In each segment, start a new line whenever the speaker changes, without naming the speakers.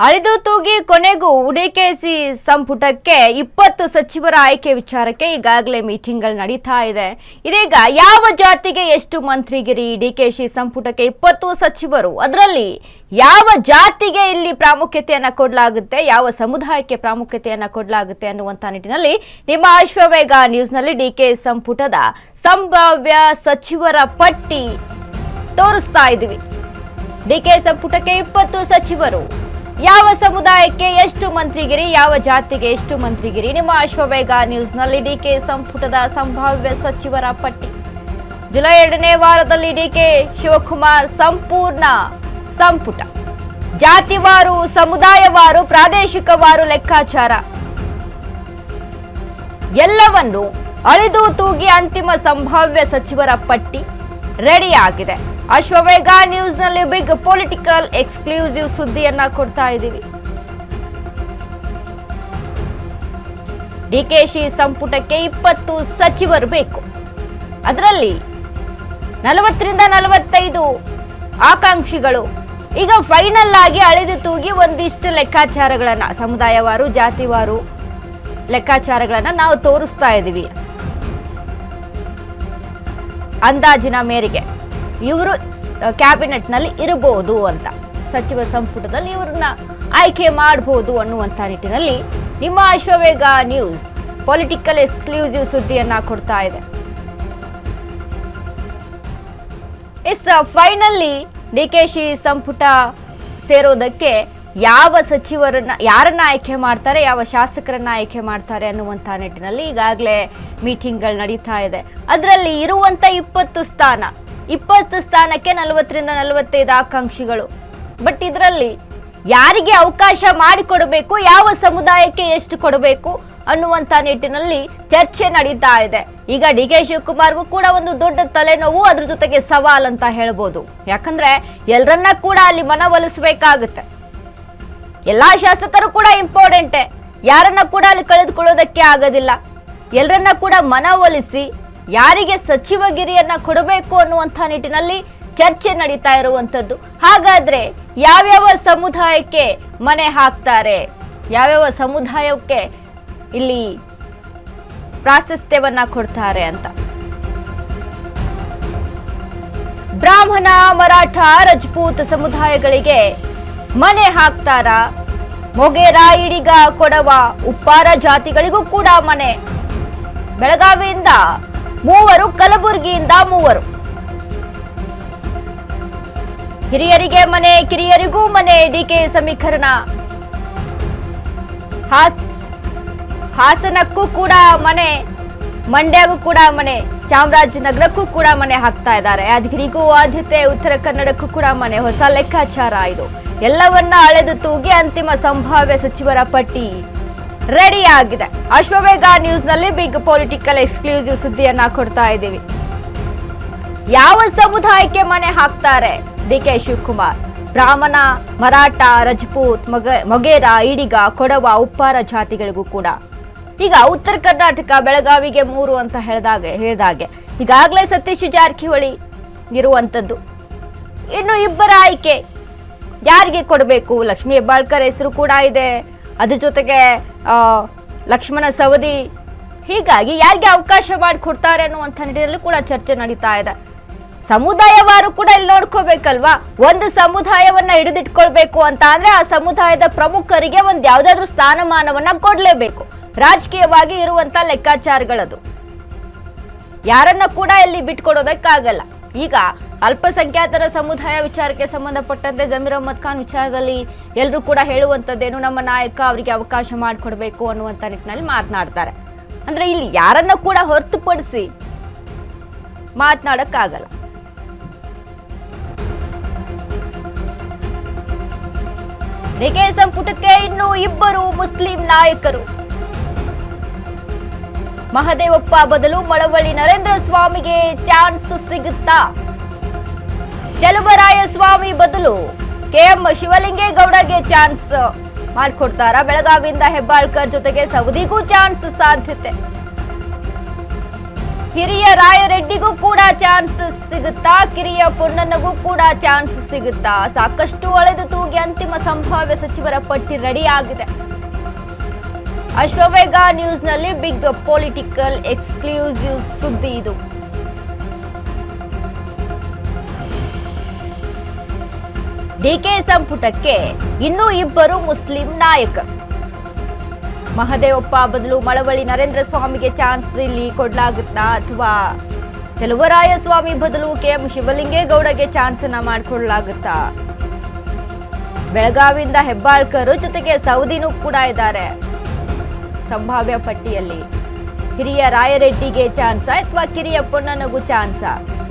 ಅಳಿದು ತೂಗಿ ಕೊನೆಗೂ ಡಿಕೆಶಿ ಸಂಪುಟಕ್ಕೆ 20 ಸಚಿವರ ಆಯ್ಕೆ ವಿಚಾರಕ್ಕೆ ಈಗಾಗಲೇ ಮೀಟಿಂಗ್ಗಳು ನಡೀತಾ ಇದೆ. ಇದೀಗ ಯಾವ ಜಾತಿಗೆ ಎಷ್ಟು ಮಂತ್ರಿಗಿರಿ, ಡಿಕೆಶಿ ಸಂಪುಟಕ್ಕೆ 20 ಸಚಿವರು, ಅದರಲ್ಲಿ ಯಾವ ಜಾತಿಗೆ ಇಲ್ಲಿ ಪ್ರಾಮುಖ್ಯತೆಯನ್ನು ಕೊಡಲಾಗುತ್ತೆ, ಯಾವ ಸಮುದಾಯಕ್ಕೆ ಪ್ರಾಮುಖ್ಯತೆಯನ್ನು ಕೊಡಲಾಗುತ್ತೆ ಅನ್ನುವಂಥ ನಿಟ್ಟಿನಲ್ಲಿ ನಿಮ್ಮ ಅಶ್ವವೇಗ ನ್ಯೂಸ್ನಲ್ಲಿ ಡಿಕೆ ಸಂಪುಟದ ಸಂಭಾವ್ಯ ಸಚಿವರ ಪಟ್ಟಿ ತೋರಿಸ್ತಾ ಇದ್ದೀವಿ. ಡಿಕೆ ಸಂಪುಟಕ್ಕೆ 20 ಸಚಿವರು, ಯಾವ ಸಮುದಾಯಕ್ಕೆ ಎಷ್ಟು ಮಂತ್ರಿಗಿರಿ, ಯಾವ ಜಾತಿಗೆ ಎಷ್ಟು ಮಂತ್ರಿಗಿರಿ, ನಿಮ್ಮ ಅಶ್ವವೇಗ ನ್ಯೂಸ್ನಲ್ಲಿ ಡಿಕೆ ಸಂಪುಟದ ಸಂಭಾವ್ಯ ಸಚಿವರ ಪಟ್ಟಿ. ಜುಲೈ 2ನೇ ವಾರದಲ್ಲಿ ಡಿಕೆ ಶಿವಕುಮಾರ್ ಸಂಪೂರ್ಣ ಸಂಪುಟ, ಜಾತಿವಾರು, ಸಮುದಾಯವಾರು, ಪ್ರಾದೇಶಿಕವಾರು ಲೆಕ್ಕಾಚಾರ ಎಲ್ಲವನ್ನು ಅಳಿದು ತೂಗಿ ಅಂತಿಮ ಸಂಭಾವ್ಯ ಸಚಿವರ ಪಟ್ಟಿ ರೆಡಿ ಆಗಿದೆ. ಅಶ್ವವೇಗ ನ್ಯೂಸ್ನಲ್ಲಿ ಬಿಗ್ ಪೊಲಿಟಿಕಲ್ ಎಕ್ಸ್ಕ್ಲೂಸಿವ್ ಸುದ್ದಿಯನ್ನ ಕೊಡ್ತಾ ಇದ್ದೀವಿ. ಡಿಕೆಶಿ ಸಂಪುಟಕ್ಕೆ 20 ಸಚಿವರು ಬೇಕು. ಅದರಲ್ಲಿ 40ರಿಂದ 45 ಆಕಾಂಕ್ಷಿಗಳು ಈಗ ಫೈನಲ್ ಆಗಿ ಅಳಿದು ತೂಗಿ ಒಂದಿಷ್ಟು ಲೆಕ್ಕಾಚಾರಗಳನ್ನ, ಸಮುದಾಯವಾರು, ಜಾತಿವಾರು ಲೆಕ್ಕಾಚಾರಗಳನ್ನ ನಾವು ತೋರಿಸ್ತಾ ಇದ್ದೀವಿ. ಅಂದಾಜಿನ ಮೇರೆಗೆ ಇವರು ಕ್ಯಾಬಿನೆಟ್ನಲ್ಲಿ ಇರಬಹುದು ಅಂತ, ಸಚಿವ ಸಂಪುಟದಲ್ಲಿ ಇವರನ್ನ ಆಯ್ಕೆ ಮಾಡಬಹುದು ಅನ್ನುವಂಥ ನಿಟ್ಟಿನಲ್ಲಿ ನಿಮ್ಮ ಅಶ್ವವೇಗ ನ್ಯೂಸ್ ಪೊಲಿಟಿಕಲ್ ಎಕ್ಸ್ಕ್ಲೂಸಿವ್ ಸುದ್ದಿಯನ್ನ ಕೊಡ್ತಾ ಇದೆ. ಫೈನಲಿ ಡಿಕೆಶಿ ಸಂಪುಟ ಸೇರೋದಕ್ಕೆ ಯಾವ ಸಚಿವರನ್ನ, ಯಾರನ್ನ ಆಯ್ಕೆ ಮಾಡ್ತಾರೆ, ಯಾವ ಶಾಸಕರನ್ನ ಆಯ್ಕೆ ಮಾಡ್ತಾರೆ ಅನ್ನುವಂಥ ನಿಟ್ಟಿನಲ್ಲಿ ಈಗಾಗಲೇ ಮೀಟಿಂಗ್ಗಳು ನಡೀತಾ ಇದೆ. ಅದರಲ್ಲಿ ಇರುವಂಥ 20 ಸ್ಥಾನಕ್ಕೆ 40ರಿಂದ 45 ಆಕಾಂಕ್ಷಿಗಳು. ಬಟ್ ಇದರಲ್ಲಿ ಯಾರಿಗೆ ಅವಕಾಶ ಮಾಡಿಕೊಡಬೇಕು, ಯಾವ ಸಮುದಾಯಕ್ಕೆ ಎಷ್ಟು ಕೊಡಬೇಕು ಅನ್ನುವಂಥ ನಿಟ್ಟಿನಲ್ಲಿ ಚರ್ಚೆ ನಡೀತಾ ಇದೆ. ಈಗ ಡಿಕೆ ಶಿವಕುಮಾರ್ಗೂ ಕೂಡ ಒಂದು ದೊಡ್ಡ ತಲೆನೋವು, ಅದ್ರ ಜೊತೆಗೆ ಸವಾಲ್ ಅಂತ ಹೇಳ್ಬೋದು. ಯಾಕಂದ್ರೆ ಎಲ್ಲರನ್ನ ಕೂಡ ಅಲ್ಲಿ ಮನವೊಲಿಸಬೇಕಾಗುತ್ತೆ. ಎಲ್ಲಾ ಶಾಸಕರು ಕೂಡ ಇಂಪಾರ್ಟೆಂಟೇ, ಯಾರನ್ನ ಕೂಡ ಅಲ್ಲಿ ಕಳೆದುಕೊಳ್ಳೋದಕ್ಕೆ ಆಗೋದಿಲ್ಲ. ಎಲ್ಲರನ್ನ ಕೂಡ ಮನವೊಲಿಸಿ ಯಾರಿಗೆ ಸಚಿವಗಿರಿಯನ್ನ ಕೊಡಬೇಕು ಅನ್ನುವಂಥ ನಿಟ್ಟಿನಲ್ಲಿ ಚರ್ಚೆ ನಡೀತಾ ಇರುವಂಥದ್ದು. ಹಾಗಾದ್ರೆ ಯಾವ್ಯಾವ ಸಮುದಾಯಕ್ಕೆ ಮನೆ ಹಾಕ್ತಾರೆ, ಯಾವ್ಯಾವ ಸಮುದಾಯಕ್ಕೆ ಇಲ್ಲಿ ಪ್ರಾಶಸ್ತ್ಯವನ್ನ ಕೊಡ್ತಾರೆ ಅಂತ. ಬ್ರಾಹ್ಮಣ, ಮರಾಠ, ರಜಪೂತ್ ಸಮುದಾಯಗಳಿಗೆ ಮನೆ ಹಾಕ್ತಾರ. ಮೊಗೇರ, ಈಡಿಗ, ಕೊಡವ, ಉಪ್ಪಾರ ಜಾತಿಗಳಿಗೂ ಕೂಡ ಮನೆ. ಬೆಳಗಾವಿಯಿಂದ 3, ಕಲಬುರಗಿಯಿಂದ 3. ಹಿರಿಯರಿಗೆ ಮನೆ, ಕಿರಿಯರಿಗೂ ಮನೆ. ಡಿಕೆ ಸಮೀಕರಣ. ಹಾಸನಕ್ಕೂ ಕೂಡ ಮನೆ, ಮಂಡ್ಯಗೂ ಕೂಡ ಮನೆ, ಚಾಮರಾಜನಗರಕ್ಕೂ ಕೂಡ ಮನೆ ಹಾಕ್ತಾ ಇದ್ದಾರೆ. ಯಾದಗಿರಿಗೂ ಆದ್ಯತೆ, ಉತ್ತರ ಕನ್ನಡಕ್ಕೂ ಕೂಡ ಮನೆ. ಹೊಸ ಲೆಕ್ಕಾಚಾರ ಇದು. ಎಲ್ಲವನ್ನ ಅಳೆದು ತೂಗಿ ಅಂತಿಮ ಸಂಭಾವ್ಯ ಸಚಿವರ ಪಟ್ಟಿ ರೆಡಿ ಆಗಿದೆ. ಅಶ್ವವೇಗ ನ್ಯೂಸ್ನಲ್ಲಿ ಬಿಗ್ ಪೊಲಿಟಿಕಲ್ ಎಕ್ಸ್ಕ್ಲೂಸಿವ್ ಸುದ್ದಿಯನ್ನ ಕೊಡ್ತಾ ಇದ್ದೀವಿ. ಯಾವ ಸಮುದಾಯಕ್ಕೆ ಮನೆ ಹಾಕ್ತಾರೆ ಡಿಕೆ ಶಿವಕುಮಾರ್? ಬ್ರಾಹ್ಮಣ, ಮರಾಠ, ರಜಪೂತ್, ಮೊಗೇರ, ಈಡಿಗ, ಕೊಡವ, ಉಪ್ಪಾರ ಜಾತಿಗಳಿಗೂ ಕೂಡ. ಈಗ ಉತ್ತರ ಕರ್ನಾಟಕ ಬೆಳಗಾವಿಗೆ 3 ಅಂತ ಹೇಳಿದಾಗೆ ಈಗಾಗಲೇ ಸತೀಶ್ ಜಾರಕಿಹೊಳಿ ಇರುವಂಥದ್ದು. ಇನ್ನು 2 ಆಯ್ಕೆ ಯಾರಿಗೆ ಕೊಡಬೇಕು? ಲಕ್ಷ್ಮೀ ಹೆಬ್ಬಾಳ್ಕರ್ ಹೆಸರು ಕೂಡ ಇದೆ, ಅದ್ರ ಜೊತೆಗೆ ಲಕ್ಷ್ಮಣ ಸವದಿ. ಹೀಗಾಗಿ ಯಾರಿಗೆ ಅವಕಾಶ ಮಾಡಿಕೊಡ್ತಾರೆ ಅನ್ನುವಂಥ ನಿಟ್ಟಿನಲ್ಲಿ ಕೂಡ ಚರ್ಚೆ ನಡೀತಾ ಇದೆ. ಸಮುದಾಯವಾರು ಕೂಡ ಇಲ್ಲಿ ನೋಡ್ಕೋಬೇಕಲ್ವಾ. ಒಂದು ಸಮುದಾಯವನ್ನ ಹಿಡಿದಿಟ್ಕೊಳ್ಬೇಕು ಅಂತ ಅಂದ್ರೆ ಆ ಸಮುದಾಯದ ಪ್ರಮುಖರಿಗೆ ಒಂದು ಯಾವ್ದಾದ್ರು ಸ್ಥಾನಮಾನವನ್ನ ಕೊಡ್ಲೇಬೇಕು. ರಾಜಕೀಯವಾಗಿ ಇರುವಂತ ಲೆಕ್ಕಾಚಾರಗಳದು. ಯಾರನ್ನ ಕೂಡ ಇಲ್ಲಿ ಬಿಟ್ಕೊಡೋದಕ್ಕಾಗಲ್ಲ. ಈಗ ಅಲ್ಪಸಂಖ್ಯಾತರ ಸಮುದಾಯ ವಿಚಾರಕ್ಕೆ ಸಂಬಂಧಪಟ್ಟಂತೆ ಜಮೀರ್ ಅಹ್ಮದ್ ಖಾನ್ ವಿಚಾರದಲ್ಲಿ ಎಲ್ಲರೂ ಕೂಡ ಹೇಳುವಂಥದ್ದೇನು, ನಮ್ಮ ನಾಯಕ ಅವರಿಗೆ ಅವಕಾಶ ಮಾಡಿಕೊಡ್ಬೇಕು ಅನ್ನುವಂಥ ನಿಟ್ಟಿನಲ್ಲಿ ಮಾತನಾಡ್ತಾರೆ. ಅಂದ್ರೆ ಇಲ್ಲಿ ಯಾರನ್ನ ಕೂಡ ಹೊರತುಪಡಿಸಿ ಮಾತನಾಡಕ್ಕಾಗಲ್ಲ. ಡಿಕೆ ಸಂಪುಟಕ್ಕೆ ಇನ್ನು 2 ಮುಸ್ಲಿಂ ನಾಯಕರು. ಮಹದೇವಪ್ಪ ಬದಲು ಮಳವಳ್ಳಿ ನರೇಂದ್ರ ಸ್ವಾಮಿಗೆ ಚಾನ್ಸ್ ಸಿಗುತ್ತಾ? ಚಲುವರಾಯ ಸ್ವಾಮಿ ಬದಲು KM ಶಿವಲಿಂಗೇಗೌಡಗೆ ಚಾನ್ಸ್ ಮಾಡಿಕೊಡ್ತಾರ? ಬೆಳಗಾವಿಯಿಂದ ಹೆಬ್ಬಾಳ್ಕರ್ ಜೊತೆಗೆ ಸವದಿಗೂ ಚಾನ್ಸ್ ಸಾಧ್ಯತೆ. ಹಿರಿಯ ರಾಯರೆಡ್ಡಿಗೂ ಕೂಡ ಚಾನ್ಸ್ ಸಿಗುತ್ತಾ, ಕಿರಿಯ ಪೊನ್ನಣ್ಣಗೂ ಕೂಡ ಚಾನ್ಸ್ ಸಿಗುತ್ತಾ? ಸಾಕಷ್ಟು ಅಳೆದು ತೂಗಿ ಅಂತಿಮ ಸಂಭಾವ್ಯ ಸಚಿವರ ಪಟ್ಟಿ ರೆಡಿ ಆಗಿದೆ. ಅಶ್ವವೇಗ ನ್ಯೂಸ್ನಲ್ಲಿ ಬಿಗ್ ಪೊಲಿಟಿಕಲ್ ಎಕ್ಸ್ಕ್ಲೂಸಿವ್ ಸುದ್ದಿ ಇದು. ಡಿಕೆ ಸಂಪುಟಕ್ಕೆ ಇನ್ನೂ ಇಬ್ಬರು ಮುಸ್ಲಿಂ ನಾಯಕರು. ಮಹದೇವಪ್ಪ ಬದಲು ಮಳವಳ್ಳಿ ನರೇಂದ್ರ ಸ್ವಾಮಿಗೆ ಚಾನ್ಸ್ ಇಲ್ಲಿ ಕೊಡಲಾಗುತ್ತಾ, ಅಥವಾ ಚಲುವರಾಯಸ್ವಾಮಿ ಬದಲು ಕೆಎಂ ಶಿವಲಿಂಗೇಗೌಡಗೆ ಚಾನ್ಸ್ ಅನ್ನ ಮಾಡಿಕೊಡಲಾಗುತ್ತಾ? ಬೆಳಗಾವಿಯಿಂದ ಹೆಬ್ಬಾಳ್ಕರ್ ಜೊತೆಗೆ ಸೌದಿನೂ ಕೂಡ ಇದ್ದಾರೆ ಸಂಭಾವ್ಯ ಪಟ್ಟಿಯಲ್ಲಿ. ಹಿರಿಯ ರಾಯರೆಡ್ಡಿಗೆ ಚಾನ್ಸ್ ಅಥವಾ ಕಿರಿಯ ಪೊನ್ನಣ್ಣಗೂ ಚಾನ್ಸ್?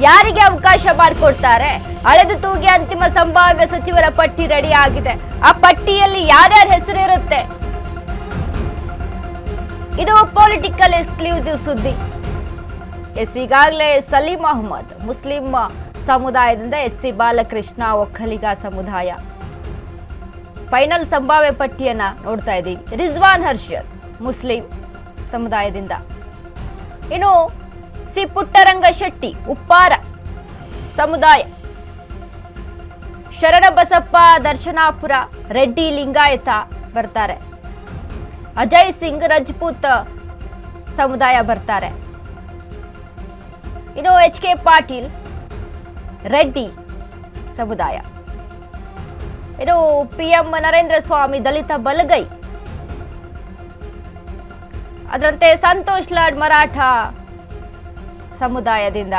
ಯಾರಿಗೆ ಅವಕಾಶ ಮಾಡಿಕೊಡ್ತಾರೆ? ಅಳೆದು ತೂಗಿ ಅಂತಿಮ ಸಂಭಾವ್ಯ ಸಚಿವರ ಪಟ್ಟಿ ರೆಡಿ ಆಗಿದೆ. ಆ ಪಟ್ಟಿಯಲ್ಲಿ ಯಾರ್ಯಾರ ಹೆಸರಿರುತ್ತೆ? ಇದು ಪೊಲಿಟಿಕಲ್ ಎಕ್ಸ್ಕ್ಲೂಸಿವ್ ಸುದ್ದಿ. ಈಗಾಗಲೇ ಸಲೀಂ ಅಹ್ಮದ್ ಮುಸ್ಲಿಂ ಸಮುದಾಯದಿಂದ, ಎಚ್ ಸಿ ಬಾಲಕೃಷ್ಣ ಒಕ್ಕಲಿಗ ಸಮುದಾಯ. ಫೈನಲ್ ಸಂಭಾವ್ಯ ಪಟ್ಟಿಯನ್ನ ನೋಡ್ತಾ ಇದ್ದೀವಿ. ರಿಜ್ವಾನ್ ಹರ್ಷದ್ ಮುಸ್ಲಿಂ ಸಮುದಾಯದಿಂದ, ಇನ್ನು ಸಿ ಪುಟ್ಟರಂಗ ಶೆಟ್ಟಿ ಉಪ್ಪಾರ ಸಮುದಾಯ, ಶರಣಬಸಪ್ಪ ದರ್ಶನಾಪುರ ರೆಡ್ಡಿ ಲಿಂಗಾಯತ ಬರ್ತಾರೆ, ಅಜಯ್ ಸಿಂಗ್ ರಜಪೂತ್ ಸಮುದಾಯ ಬರ್ತಾರೆ, ಇನ್ನು ಎಚ್ ಕೆ ಪಾಟೀಲ್ ರೆಡ್ಡಿ ಸಮುದಾಯ, ಇನ್ನು ಪಿಎಂ ನರೇಂದ್ರ ಸ್ವಾಮಿ ದಲಿತ ಬಲಗೈ, ಅದರಂತೆ ಸಂತೋಷ್ ಲಾಡ್ ಮರಾಠ ಸಮುದಾಯದಿಂದ.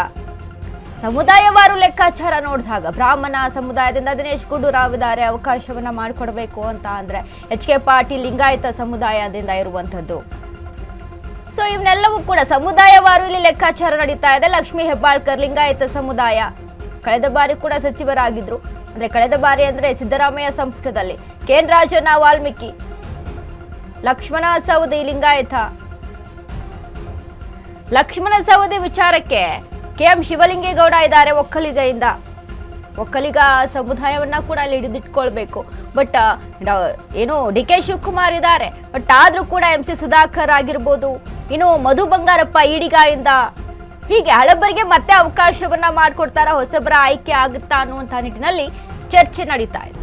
ಸಮುದಾಯವಾರು ಲೆಕ್ಕಾಚಾರ ನೋಡಿದಾಗ ಬ್ರಾಹ್ಮಣ ಸಮುದಾಯದಿಂದ ದಿನೇಶ್ ಗುಂಡೂರಾವ್ ಇದ್ದಾರೆ, ಅವಕಾಶವನ್ನ ಮಾಡಿಕೊಡ್ಬೇಕು ಅಂತ ಅಂದ್ರೆ. ಎಚ್ ಕೆ ಪಾಟೀಲ್ ಲಿಂಗಾಯತ ಸಮುದಾಯದಿಂದ ಇರುವಂತದ್ದು. ಸೊ ಇವನ್ನೆಲ್ಲವೂ ಕೂಡ ಸಮುದಾಯವಾರು ಇಲ್ಲಿ ಲೆಕ್ಕಾಚಾರ ನಡೀತಾ ಇದೆ. ಲಕ್ಷ್ಮೀ ಹೆಬ್ಬಾಳ್ಕರ್ ಲಿಂಗಾಯತ ಸಮುದಾಯ, ಕಳೆದ ಬಾರಿ ಕೂಡ ಸಚಿವರಾಗಿದ್ರು. ಅಂದ್ರೆ ಕಳೆದ ಬಾರಿ ಅಂದ್ರೆ ಸಿದ್ದರಾಮಯ್ಯ ಸಂಪುಟದಲ್ಲಿ. ಕೆಎನ್ ರಾಜಣ್ಣ ವಾಲ್ಮೀಕಿ, ಲಕ್ಷ್ಮಣ ಸವದಿ ಲಿಂಗಾಯತ. ಲಕ್ಷ್ಮಣ ಸವದಿ ವಿಚಾರಕ್ಕೆ ಕೆಎಂ ಶಿವಲಿಂಗೇಗೌಡ ಇದ್ದಾರೆ ಒಕ್ಕಲಿಗರಿಂದ. ಒಕ್ಕಲಿಗ ಸಮುದಾಯವನ್ನ ಕೂಡ ಅಲ್ಲಿ ಹಿಡಿದಿಟ್ಕೊಳ್ಬೇಕು. ಬಟ್ ಏನು ಡಿ ಕೆ ಶಿವಕುಮಾರ್ ಇದ್ದಾರೆ, ಬಟ್ ಆದ್ರೂ ಕೂಡ MC ಸುಧಾಕರ್ ಆಗಿರ್ಬೋದು, ಇನ್ನು ಮಧು ಬಂಗಾರಪ್ಪ ಈಡಿಗಾಯಿಂದ, ಹೀಗೆ ಹಳಬರಿಗೆ ಮತ್ತೆ ಅವಕಾಶವನ್ನ ಮಾಡಿಕೊಡ್ತಾರ, ಹೊಸಬರ ಆಯ್ಕೆ ಆಗುತ್ತಾ ಅನ್ನುವಂಥ ನಿಟ್ಟಿನಲ್ಲಿ ಚರ್ಚೆ ನಡೀತಾ ಇದೆ.